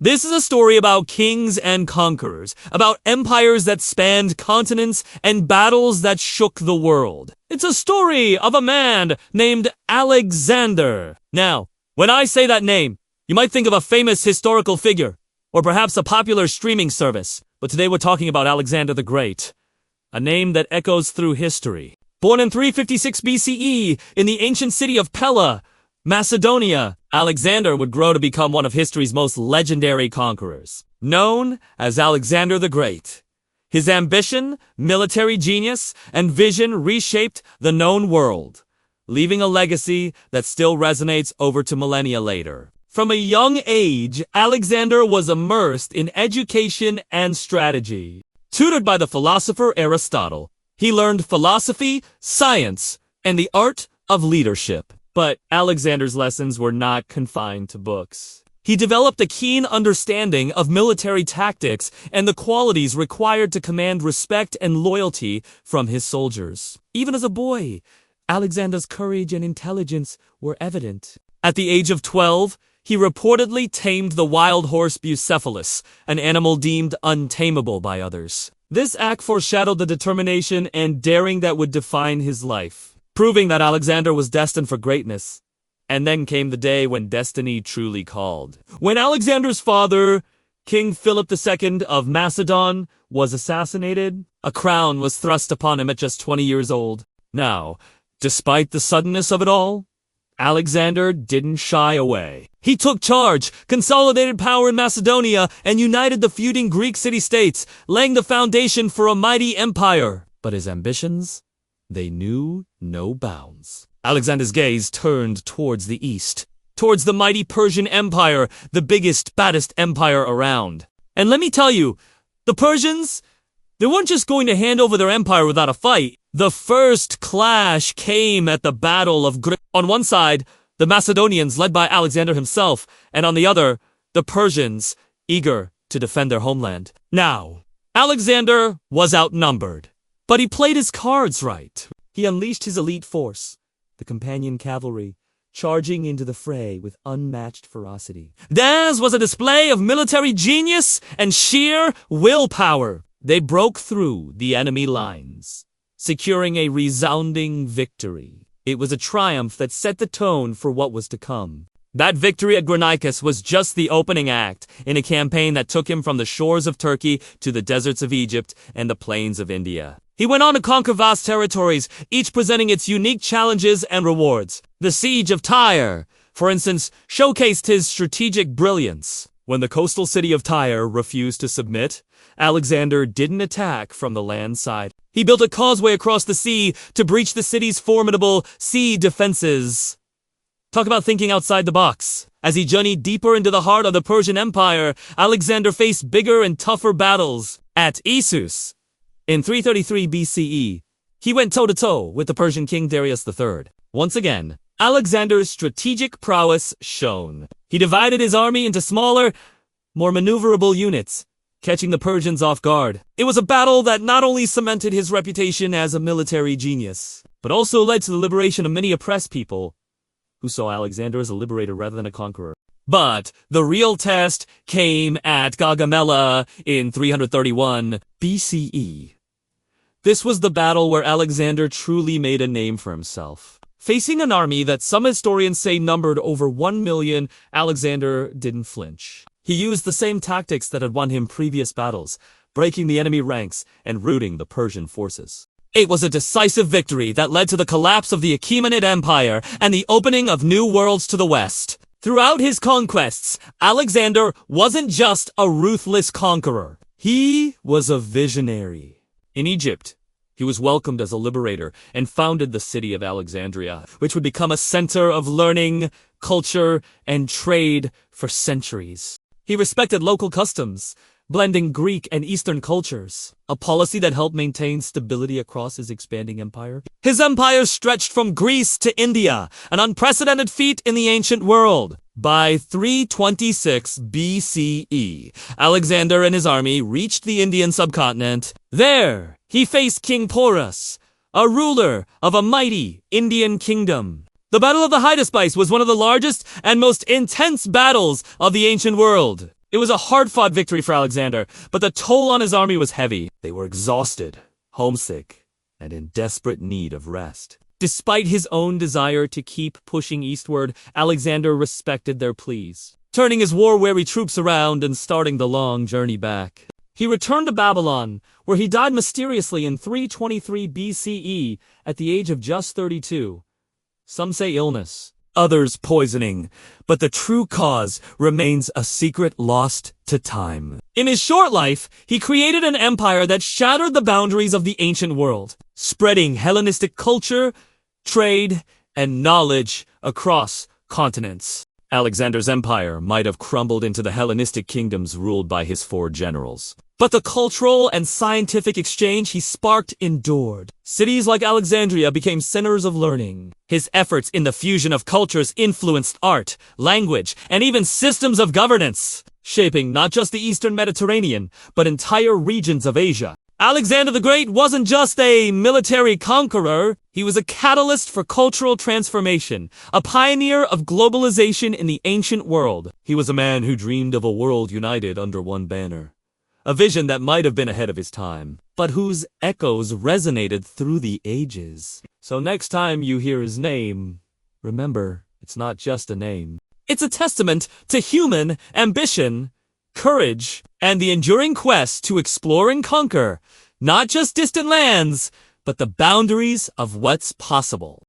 This is a story about kings and conquerors, about empires that spanned continents and battles that shook the world. It's a story of a man named Alexander. Now, when I say that name, you might think of a famous historical figure, or perhaps a popular streaming service. But today we're talking about Alexander the Great, a name that echoes through history. Born in 356 BCE in the ancient city of Pella, Macedonia, Alexander would grow to become one of history's most legendary conquerors. Known as Alexander the Great, his ambition, military genius, and vision reshaped the known world, leaving a legacy that still resonates over to millennia later. From a young age, Alexander was immersed in education and strategy. Tutored by the philosopher Aristotle, he learned philosophy, science, and the art of leadership. But Alexander's lessons were not confined to books. He developed a keen understanding of military tactics and the qualities required to command respect and loyalty from his soldiers. Even as a boy, Alexander's courage and intelligence were evident. At the age of 12, he reportedly tamed the wild horse Bucephalus, an animal deemed untamable by others. This act foreshadowed the determination and daring that would define his life, proving that Alexander was destined for greatness. And then came the day when destiny truly called. When Alexander's father, King Philip II of Macedon, was assassinated, a crown was thrust upon him at just 20 years old. Now, despite the suddenness of it all, Alexander didn't shy away. He took charge, consolidated power in Macedonia, and united the feuding Greek city-states, laying the foundation for a mighty empire. But his ambitions? They knew no bounds. Alexander's gaze turned towards the east, towards the mighty Persian Empire, the biggest, baddest empire around. And let me tell you, the Persians, they weren't just going to hand over their empire without a fight. The first clash came at the Battle of Greece. On one side, the Macedonians led by Alexander himself, and on the other, the Persians, eager to defend their homeland. Now, Alexander was outnumbered. But he played his cards right. He unleashed his elite force, the companion cavalry, charging into the fray with unmatched ferocity. Theirs was a display of military genius and sheer willpower. They broke through the enemy lines, securing a resounding victory. It was a triumph that set the tone for what was to come. That victory at Granicus was just the opening act in a campaign that took him from the shores of Turkey to the deserts of Egypt and the plains of India. He went on to conquer vast territories, each presenting its unique challenges and rewards. The siege of Tyre, for instance, showcased his strategic brilliance. When the coastal city of Tyre refused to submit, Alexander didn't attack from the land side. He built a causeway across the sea to breach the city's formidable sea defenses. Talk about thinking outside the box. As he journeyed deeper into the heart of the Persian Empire, Alexander faced bigger and tougher battles. At Issus, in 333 BCE, he went toe-to-toe with the Persian king Darius III. Once again, Alexander's strategic prowess shone. He divided his army into smaller, more maneuverable units, catching the Persians off guard. It was a battle that not only cemented his reputation as a military genius, but also led to the liberation of many oppressed people who saw Alexander as a liberator rather than a conqueror. But the real test came at Gaugamela in 331 BCE. This was the battle where Alexander truly made a name for himself. Facing an army that some historians say numbered over 1 million, Alexander didn't flinch. He used the same tactics that had won him previous battles, breaking the enemy ranks and routing the Persian forces. It was a decisive victory that led to the collapse of the Achaemenid Empire and the opening of new worlds to the west. Throughout his conquests, Alexander wasn't just a ruthless conqueror. He was a visionary. In Egypt, he was welcomed as a liberator and founded the city of Alexandria, which would become a center of learning, culture, and trade for centuries. He respected local customs, blending Greek and Eastern cultures, a policy that helped maintain stability across his expanding empire. His empire stretched from Greece to India, an unprecedented feat in the ancient world. By 326 BCE, Alexander and his army reached the Indian subcontinent. There, he faced King Porus, a ruler of a mighty Indian kingdom. The Battle of the Hydaspes was one of the largest and most intense battles of the ancient world. It was a hard-fought victory for Alexander, but the toll on his army was heavy. They were exhausted, homesick, and in desperate need of rest. Despite his own desire to keep pushing eastward, Alexander respected their pleas, turning his war-weary troops around and starting the long journey back. He returned to Babylon, where he died mysteriously in 323 BCE at the age of just 32. Some say illness, others poisoning, but the true cause remains a secret lost to time. In his short life, he created an empire that shattered the boundaries of the ancient world, spreading Hellenistic culture, trade, and knowledge across continents. Alexander's empire might have crumbled into the Hellenistic kingdoms ruled by his 4 generals. But the cultural and scientific exchange he sparked endured. Cities like Alexandria became centers of learning. His efforts in the fusion of cultures influenced art, language, and even systems of governance, shaping not just the Eastern Mediterranean, but entire regions of Asia. Alexander the Great wasn't just a military conqueror, he was a catalyst for cultural transformation, a pioneer of globalization in the ancient world. He was a man who dreamed of a world united under one banner. A vision that might have been ahead of his time, but whose echoes resonated through the ages. So next time you hear his name, remember, it's not just a name. It's a testament to human ambition, courage, and the enduring quest to explore and conquer, not just distant lands, but the boundaries of what's possible.